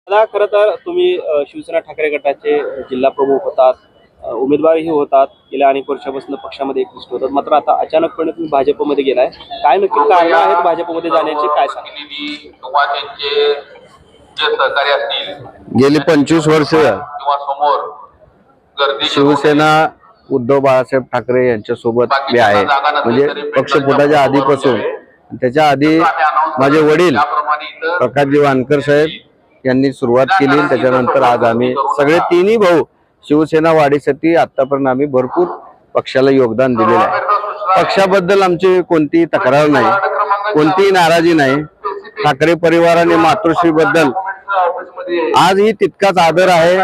दादा, खरं तर तुम्ही शिवसेना ठाकरे गटाचे जिल्हा प्रमुख होतात, उमेदवारही होतात, गेल्या अनेक वर्षापासून पक्षामध्ये एकनिष्ठ होतात. मात्र आता अचानकपणे तुम्ही भाजपमध्ये गेलाय. काय नक्की कारण आहेत भाजपमध्ये जाण्याचे, काय सांगा? गेली 25 वर्ष शिवसेना उद्धव बाळासाहेब ठाकरे यांच्यासोबत मी आहे. म्हणजे पक्ष फुटाच्या आधीपासून. त्याच्या आधी माझे वडील प्रकाशजी वानकर साहेब यांनी सुरुवात केली. त्याच्यानंतर आज आम्ही सगळे तिन्ही भाऊ शिवसेना वाढीसाठी आतापर्यंत आम्ही भरपूर पक्षाला योगदान दिलेलं आहे. पक्षाबद्दल आमची कोणतीही तक्रार नाही, कोणतीही नाराजी नाही. ठाकरे परिवाराने मातोश्री बद्दल आजही तितकाच आदर आहे,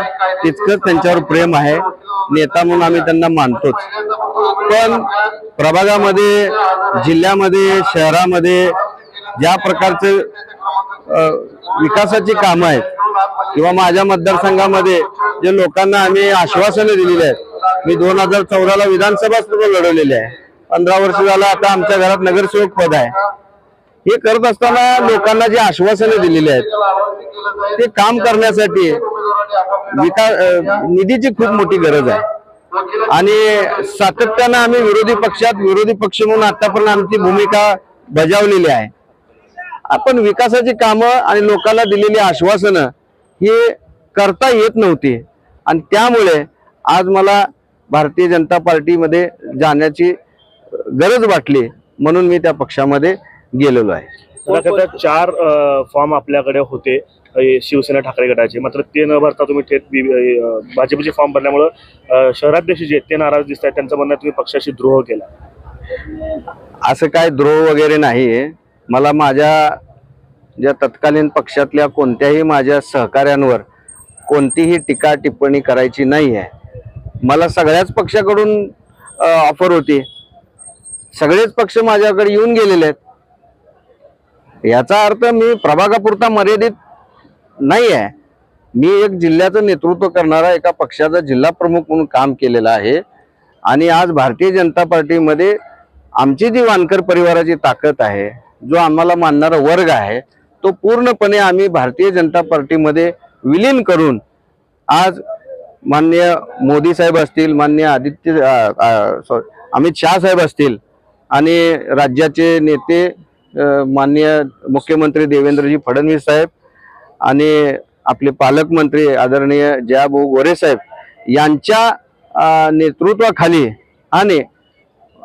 तितकंच त्यांच्यावर प्रेम आहे. नेता म्हणून आम्ही त्यांना मानतोच. पण प्रभागामध्ये, जिल्ह्यामध्ये, शहरामध्ये ज्या प्रकारचे विकासाची कामं आहेत किंवा माझ्या मतदारसंघामध्ये जे लोकांना आम्ही आश्वासने दिलेली आहेत. मी 2014ला विधानसभा लढवलेली आहे. 15 वर्ष झालं आता आमच्या घरात नगरसेवक पद आहे. हे करत असताना लोकांना जी आश्वासने दिलेली आहेत ते काम करण्यासाठी निधीची खूप मोठी गरज आहे. आणि सातत्यानं आम्ही विरोधी पक्ष म्हणून आतापर्यंत आमची भूमिका बजावलेली आहे. आपण विकासाची कामं आणि लोकांना दिलेली आश्वासनं हे करता येत नव्हती. आणि त्यामुळे आज मला भारतीय जनता पार्टीमध्ये जाण्याची गरज वाटली, म्हणून मी त्या पक्षामध्ये गेलेलो आहे. 4 फॉर्म आपल्याकडे होते शिवसेना ठाकरे गटाचे, मात्र ते न भरता तुम्ही थेट भाजपचे फॉर्म भरल्यामुळे शहराध्यक्ष जे ते नाराज दिसत आहेत. त्यांचं म्हणणं तुम्ही पक्षाशी द्रोह केला. असं काय द्रोह वगैरे नाहीये. मला माझ्या ज्या तत्कालीन पक्षातल्या कोणत्याही माझ्या सहकाऱ्यांवर कोणतीही टीका टिप्पणी करायची नाही आहे. मला सगळ्याच पक्षाकडून ऑफर होती. सगळेच पक्ष माझ्याकडे येऊन गेलेले आहेत. याचा अर्थ मी प्रभागापुरता मर्यादित नाही आहे. मी एक जिल्ह्याचं नेतृत्व करणारा एका पक्षाचा जिल्हा प्रमुख म्हणून काम केलेलं आहे. आणि आज भारतीय जनता पार्टीमध्ये आमची जी वानकर परिवाराची ताकद आहे, जो आम्हाला मानणारा वर्ग आहे, तो पूर्णपणे आम्ही भारतीय जनता पार्टीमध्ये विलीन करून आज माननीय मोदी साहेब असतील, माननीय अमित शाह साहेब असतील आणि राज्याचे नेते माननीय मुख्यमंत्री देवेंद्रजी फडणवीस साहेब आणि आपले पालकमंत्री आदरणीय जयाभाऊ गोरे साहेब यांच्या नेतृत्वाखाली आणि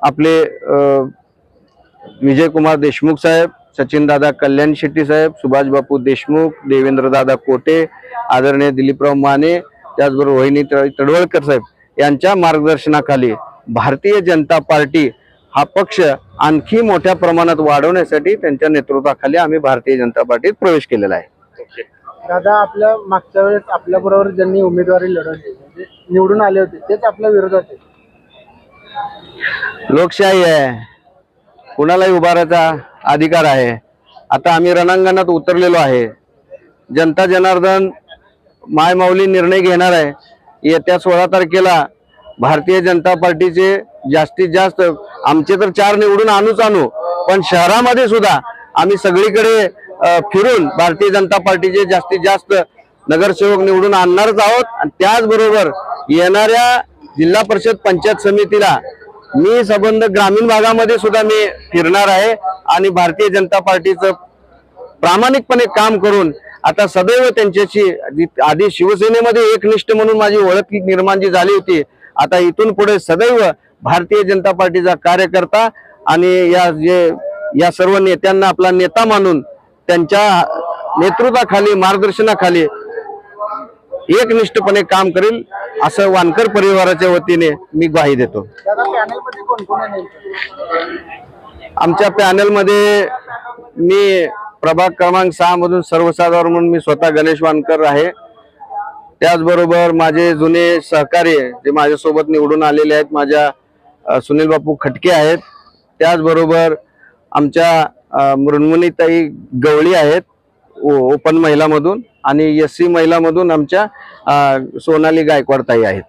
आपले विजयकुमार देशमुख साहेब, सचिनदादा कल्याण शेट्टी साहेब, सुभाष बापू देशमुख, देवेंद्रदादा कोटे, आदरणीय दिलीपराव माने, त्याचबरोबर रोहिणी तडवळकर साहेब यांच्या मार्गदर्शनाखाली भारतीय जनता पार्टी हा पक्ष आणखी मोठ्या प्रमाणात वाढवण्यासाठी त्यांच्या नेतृत्वाखाली आम्ही भारतीय जनता पार्टीत प्रवेश केलेला आहे. दादा, आपल्या मागच्या वेळेस आपल्या बरोबर ज्यांनी उमेदवारी लढवली, म्हणजे निवडून आले होते, तेच आपल्या विरोधात आहे. लोकशाही आहे, कुणालाही उभारायचा अधिकार आहे. आता आम्ही रणांगणात उतरलेलो आहे. जनता जनार्दन मायमाऊली निर्णय घेणार आहे. येत्या 16 तारखेला भारतीय जनता पार्टीचे जास्तीत जास्त, आमचे तर 4 निवडून आणू, पण शहरामध्ये सुद्धा आम्ही सगळीकडे फिरून भारतीय जनता पार्टीचे जास्तीत जास्त नगरसेवक निवडून आणणारच आहोत. आणि त्याचबरोबर येणाऱ्या जिल्हा परिषद पंचायत समितीला मी संबंध ग्रामीण भागामध्ये सुद्धा मी फिरणार आहे. आणि भारतीय जनता पार्टीचं प्रामाणिकपणे काम करून आता सदैव त्यांच्याशी, आधी शिवसेनेमध्ये एकनिष्ठ म्हणून माझी ओळख निर्माण जी झाली होती, आता इथून पुढे सदैव भारतीय जनता पार्टीचा कार्यकर्ता आणि या सर्व नेत्यांना आपला नेता मानून त्यांच्या नेतृत्वाखाली, मार्गदर्शनाखाली एकनिष्ठपणे काम करेल, असं वानकर परिवाराच्या वतीने मी ग्वाही देतो. आमच्या पॅनलमध्ये मी प्रभाग क्रमांक 6 मधून सर्वसाधारण म्हणून मी स्वतः गणेश वानकर आहे. त्याचबरोबर माझे जुने सहकारी जे माझ्यासोबत निवडून आलेले आहेत, माझ्या सुनील बापू खटके आहेत. त्याचबरोबर आमच्या मृण्मयीताई गवळी आहेत ओपन महिलामधून, आणि एससी महिलामधून आमच्या सोनाली गायकवाड ताई आहेत.